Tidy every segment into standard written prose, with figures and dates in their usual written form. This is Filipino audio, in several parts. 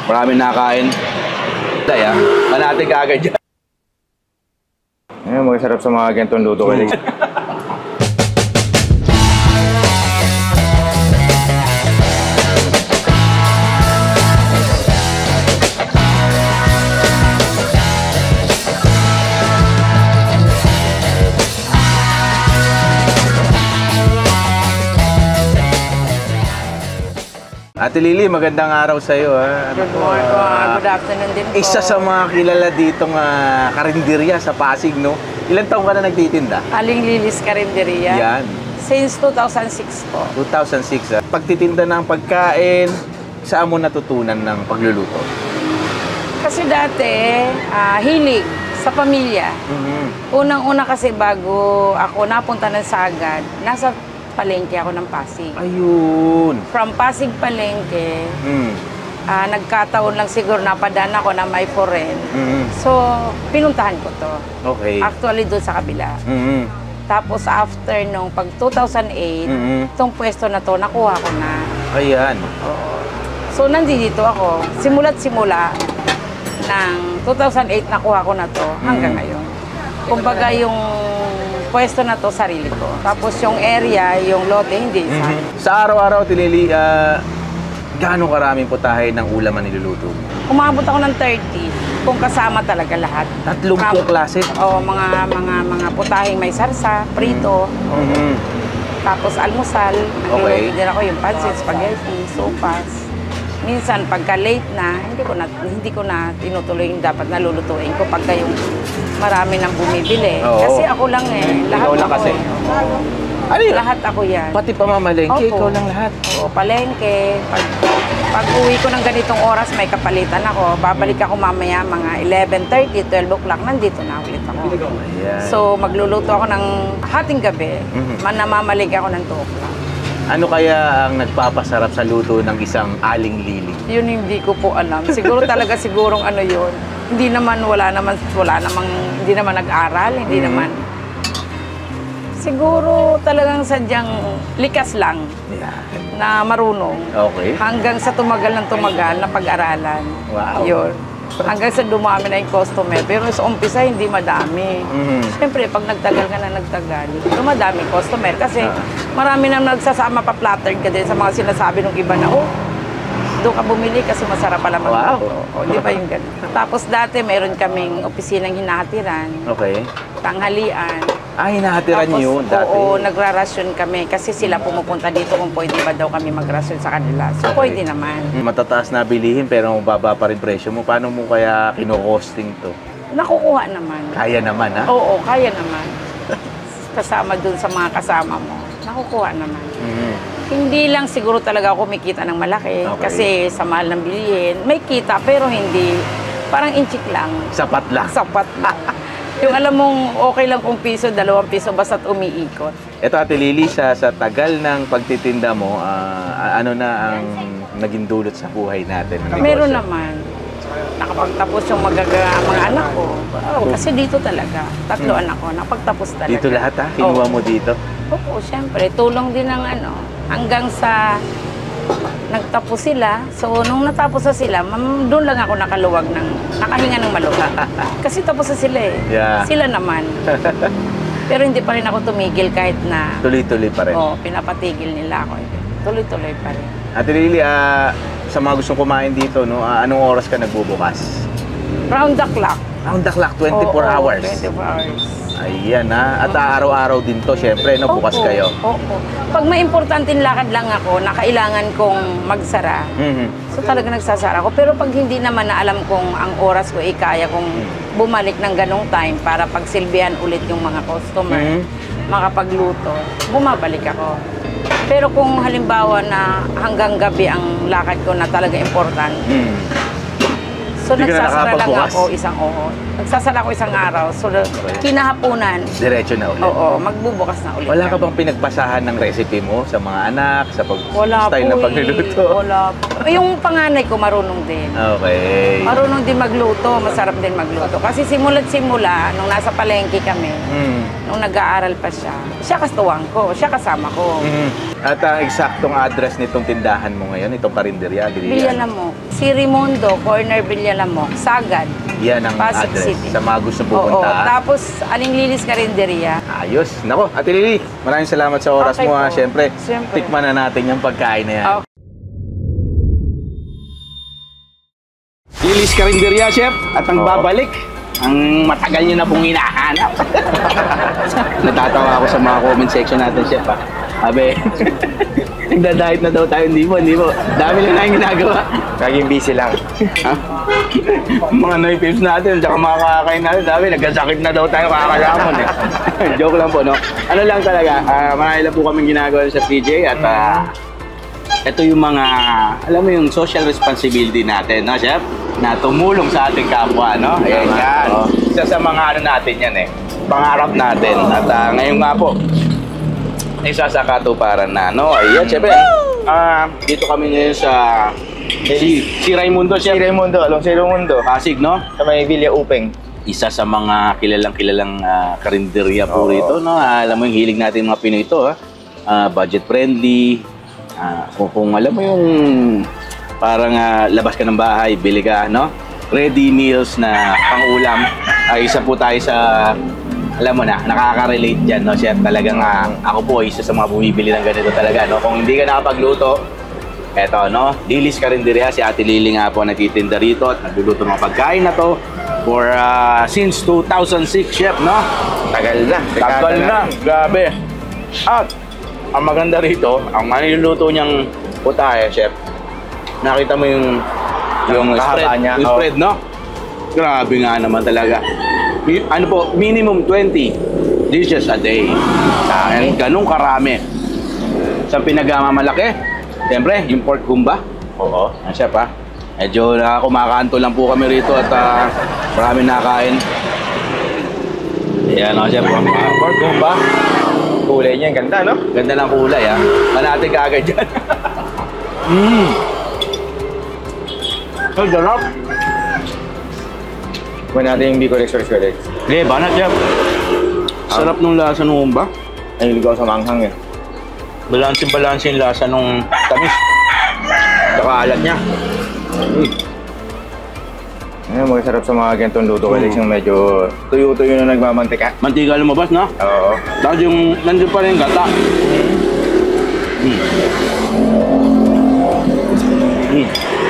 Maraming nakain. Daya, manating ka agad dyan. Masarap sa mga ganitong luto. Ate Lily, magandang araw sa iyo. Good morning. Good afternoon din po. Isa sa mga kilala ditong karinderya sa Pasig, no? Ilang taong ka na nagtitinda? Aling Lilis Karinderya. Yan. Since 2006 po. 2006. Pagtitinda ng pagkain, saan mo natutunan ng pagluluto? Kasi dati, hilig sa pamilya. Unang-una kasi bago ako napunta ng Sagad, nasa palengke ako ng Pasig. Ayun. From Pasig palengke, nagkataon lang siguro napadaan ako na may foreign. So, pinuntahan ko to. Okay. Actually, doon sa kabila. Tapos, after nung pag 2008, itong pwesto na to, nakuha ko na. Ayan. Oo. So, nandito ako. Simula't simula ng 2008, nakuha ko na to hanggang ngayon. Kumbaga, yung pwesto na to, sarili ko. Tapos yung area, yung lote, hindi isa. Sa araw-araw, Lily, gaano karaming putahe ng ulam ang niluluto mo? Umabot ako ng 30, kung kasama talaga lahat. 30 klase? Oo, mga putaheng may sarsa, prito. Tapos almusal, nagluluto din ako yung pancit, spaghetti, sopas. Minsan, pagka late na, hindi ko na tinutuloy yung dapat nalulutuin ko pagka yung marami nang bumibili. Oo. Kasi ako lang lahat Ikaw lang ako. kasi. Ano yun? Lahat ako yan. Pati pamamalengke, ikaw lang lahat. Oo, palengke. Pag uwi ko ng ganitong oras, may kapalitan ako. Babalik ako mamaya mga 11:30, 12 o'clock, nandito na ulit ako. Ayan. So, magluluto ako ng hating gabi. Namamalig ako ng 2 o'clock. Ano kaya ang nagpapasarap sa luto ng isang Aling Lily? Yun hindi ko po alam. Siguro talaga sigurong ano yun. Hindi naman, hindi naman nag-aral, hindi naman. Siguro talagang sadyang likas lang na marunong. Okay. Hanggang sa tumagal na pag-aralan. Wow. Yun. Hanggang sa dumami na yung customer. Pero sa umpisa, hindi madami. Siyempre, pag nagtagal ka na nagtagal, dumadami customer. Kasi marami nang nagsasama pa-flattered ka din sa mga sinasabi ng iba na, doon ka bumili kasi masarap pala magluto. Wow. Di ba yung ganun? Tapos dati, meron kaming opisinang hinahatiran. Okay. Tanghalian. Hinahatiran niyo yun dati? Oo, nagrarasyon kami kasi sila pumupunta dito kung pwede ba daw kami magrasyon sa kanila. So, pwede naman. Matataas na bilihin pero mababa pa rin presyo mo. Paano mo kaya kino-costing to? Nakukuha naman. Kaya naman, ha? Oo, kaya naman. Kasama dun sa mga kasama mo. Nakukuha naman. Hindi lang siguro talaga ako kumikita ng malaki. Okay. Kasi sa mahal ng bilihin, may kita pero hindi. Parang inchik lang. Sapat lang. Sapat lang. Yung alam mong okay lang kung piso, 2 piso, basta't umiikot. Ito, Ate Lily, sa tagal ng pagtitinda mo, ano na ang naging dulot sa buhay natin? Meron naman. Nakapagtapos yung mga anak ko. Kasi dito talaga. 3 anak ko. Nakapagtapos talaga. Dito lahat, ha? Kinuha mo dito? Oo, syempre. Tulong din ng hanggang sa nagtapos sila. So, nung natapos na sila, doon lang ako nakahinga ng maluwag. Kasi tapos na sila eh. Yeah. Sila naman. Pero hindi pa rin ako tumigil kahit na... Tuloy-tuloy pa rin? Oo, pinapatigil nila ako. Tuloy-tuloy pa rin. Ate Lily, sa mga gustong kumain dito, no, anong oras ka nagbubukas? Round the clock. Round the clock, 24 hours? 24 hours. Ayan, ha? At araw-araw din to, syempre, no, bukas kayo. Oo. Pag may importanteng lakad lang ako, na kailangan kong magsara, so talaga nagsasara ako. Pero pag hindi naman na alam kong ang oras ko, kaya kong bumalik ng ganong time para pagsilbihan ulit yung mga customer, makapagluto, bumabalik ako. Pero kung halimbawa na hanggang gabi ang lakad ko na talaga important, so nagsasara lang ako isang oras. Nagsasara ko isang araw. So, kinahapunan, Diretso na ulit. oo, magbubukas na ulit. Wala ka kami. bang pinagpasahan ng recipe mo sa mga anak, sa Wala style po ng pagluluto? Wala po. Yung panganay ko marunong din. Okay. Marunong din magluto, masarap din magluto. Kasi simula't simula, nung nasa palengke kami, nung nag-aaral pa siya, siya katuwang ko, siya kasama ko. At ang eksaktong address nitong tindahan mo ngayon, itong karinderya, Villalamok. Si Raimundo, corner Villalamok, Sagad. yan ang Pasig address City. sa mga gusto Oo, pupuntahan. tapos Aling Lilis Karinderya. Ayos. Nako, Ate Lily, maraming salamat sa oras Okay mo. Ha. po. Siyempre, Siyempre. tikman na natin yung pagkain na yan. Okay. Lilis Karinderya, Chef. At ang babalik, ang matagal niyo na pong hinahanap. Natatawa ako sa mga comment section natin, Chef. Ha? Abe, nagda-diet na daw tayo. Hindi mo. Dami lang tayong ginagawa. Naging busy lang. Ha? Mga Noy Pips natin, tsaka mga kakakain natin, dami, nagkasakit na daw tayo kakalamon eh. Joke lang po, no? Ano lang talaga, marami lang po kaming ginagawa sa PJ at ito yung mga, alam mo yung social responsibility natin, no, Chef? Na tumulong sa ating kapwa, no? Ayan yan. Isa sa mga ano natin yan eh, pangarap natin. At ngayon nga po, isa sa katuparan na, no? Ayan, Chef, dito kami ngayon sa si Raimundo, Chef. Si Raimundo, along si Raimundo. Pasig, no? Sa may Villa Upeng. Isa sa mga kilalang karinderya po Oo. rito, no? Alam mo yung hilig natin mga Pinoy ito, budget friendly. Kung alam mo yung parang labas ka ng bahay, bili ka, no? Ready meals na pang-ulam. Isa po tayo sa, alam mo na, nakaka-relate dyan, no, Chef? Talagang ako po, isa sa mga bumibili ng ganito talaga, no? Kung hindi ka nakapagluto, eto, no? Lilis Karinderya, si Ate Lily nga po nagtitinda rito at nagluluto ng pagkain na to for since 2006, Chef, no? Tagal na. Tagal na, grabe. At ang maganda rito, ang maniluluto niyang putahe, Chef, nakita mo yung kahaba spread, niya, yung oh. spread, no? Grabe nga naman talaga. Ano po, minimum 20 dishes a day. And ganun karami. Sa pinagmamalaki, siyempre, yung pork gumba. Oo. Chef, medyo kumakanto lang po kami rito at marami nakain. Ayan, Chef. Pork gumba. Kulay niya, ang ganda, no? Ganda ng kulay, Manati ka agad dyan. Ang sarap. Kuha natin yung Bicol Express Codex. Hindi, banat, Chef. Sarap nung lasa nung umba. Nahilig ako sa manghang, eh. Balansin yung lasa nung tamis. Saka alat niya. Ayun, masarap sa mga ganitong luto Codex yung medyo tuyo-tuyo na nagmamantika. Mantika lumabas, no? Oo. Tapos yung nandun pa rin yung gata.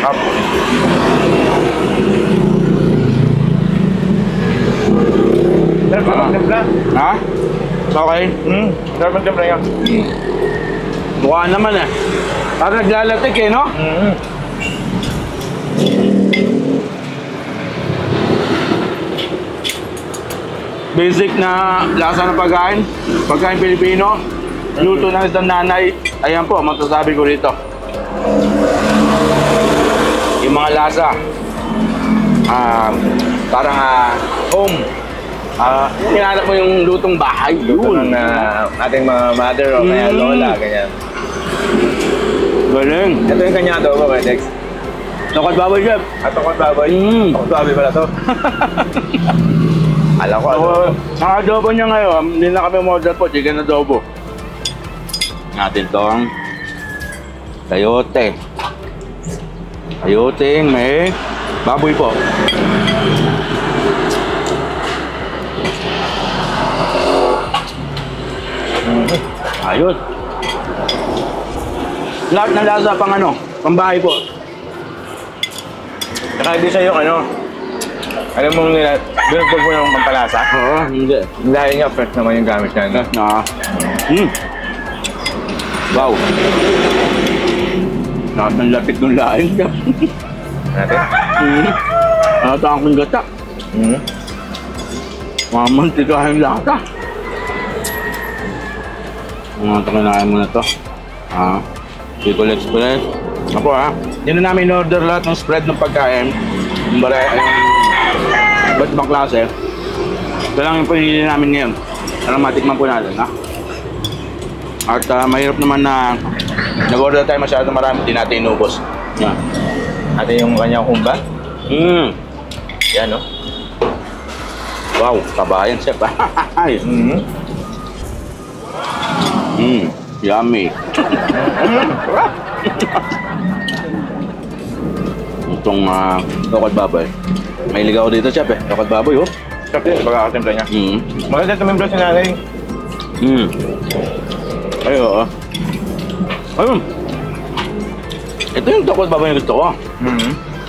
Up. Sarap ang timpla. Ha? Okay. Sarap ang timpla niya. Mukha naman Parang naglalatik no? Basic na lasa ng pagkain. Pagkain Pilipino. Luto ng isang nanay. Ayan po, masasabi ko rito. Yung mga lasa. Parang home. Hinanap mo yung lutong bahay. Luto Yun. ng ating mga mother o kaya lola, ganyan. Galing. Ito yung kanya adobo, Codex. Lokal baboy, Chef. At tokot baboy. Tokot baboy pala to. Alam ko, Ako, ang adobo niya ngayon, hindi na kami model po, chicken adobo. Natin tong sayote. Sayoteng may baboy po. Ayos. Lahat ng lasa pang pambahay po. Saka hindi siya yung alam mo nila, binagpag mo ng pampalasa. Oo, hindi. Dahil nga, fresh naman yung gamit niya. Na. Wow. Lahat ng lapit ng laing ka. Natin? Ata akong gata. Mamantika yung lata. Mga kinain mo na to. Bicol Express. Ako Hindi na namin order lahat ng spread ng pagkain. Yung Ba't ibang klase? Ito lang yung pinili namin ngayon. Para matikman po natin, ha? At mahirap naman na nag-order tayo masyado marami, hindi natin inubos. Yan. Ate yung kanyang kumba. Yan, no? Wow, kabayan, chef. Yummy. Itong lokal baboy. May ligaw dito, chef, eh. Lokal baboy, oh. Chef din, pagkakatimpla niya. Maganda tumimpla si nanay. Ay, oo. Ayun. Ito yung lokal baboy na gusto ko.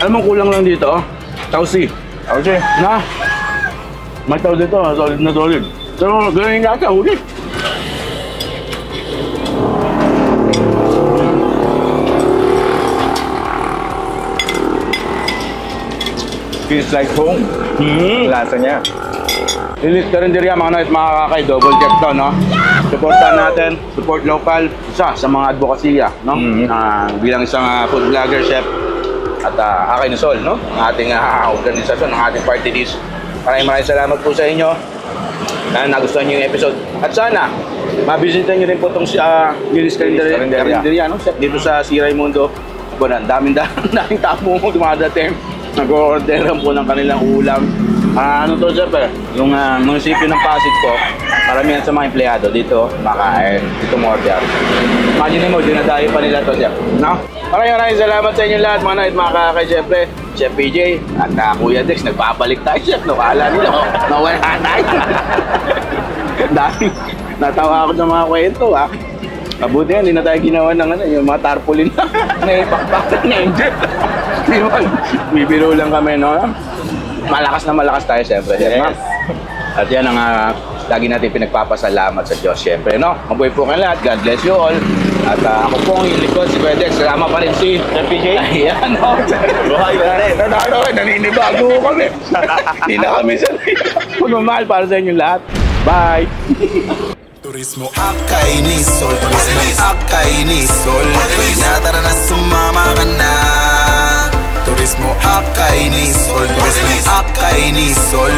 Alam mo, kulang lang dito, oh. Tausi. Okay. Na. May tao dito, solid na solid. Pero gano'n yung lasa, huli. Feels like home. Lasa niya. Lilis Karinderya, mga noit, mga kakay, double check to, no? Supportan natin, support local, isa sa mga advokasya, no? Bilang isang food vlogger, chef, at Akay Nisol, no? Ang ating organisasyon, ang ating party list. Maraming salamat po sa inyo na nagustuhan nyo yung episode. At sana, mabisita nyo rin po itong Lilis Karinderya, no? Chef, dito sa Si Raimundo. Ang daming tao mo dumadating. Nag-orderan po ng kanilang ulam. Ano to, chef, yung munisipyo ng Pasig po, karamihan sa mga empleyado dito makain, dito order. Imagine mo, dinadayo pa nila to, chef, no? Maraming salamat sa inyo lahat, mga kakay, syempre, Chef PJ at Kuya Dex, nagpapalik tayo, chef, no? Kala nila, nawala tayo. Dahil, natawa ako sa mga kwento, ha? Mabuti yan, hindi na tayo ginawa ng yung mga tarpaulin na ipakpak na angel. Bibiro lang kami, no? Malakas na malakas tayo, siyempre. Yes. At yan ang lagi natin pinagpapasalamat sa Diyos, siyempre, no? Mabuhay po kayo lahat. God bless you all. At ako po ang ilikod, si Kuya Dex. Salamat pa rin si PJ. Ayan, no? Buhay ka na rin. Naninibago kami. Hindi na kami sanay. Pagmamahal para sa inyo lahat. Bye! Turismo Akay Nisol, Turismo Akay Nisol. Tara na sumama ka na. Turismo Akay Nisol, Turismo Akay Nisol.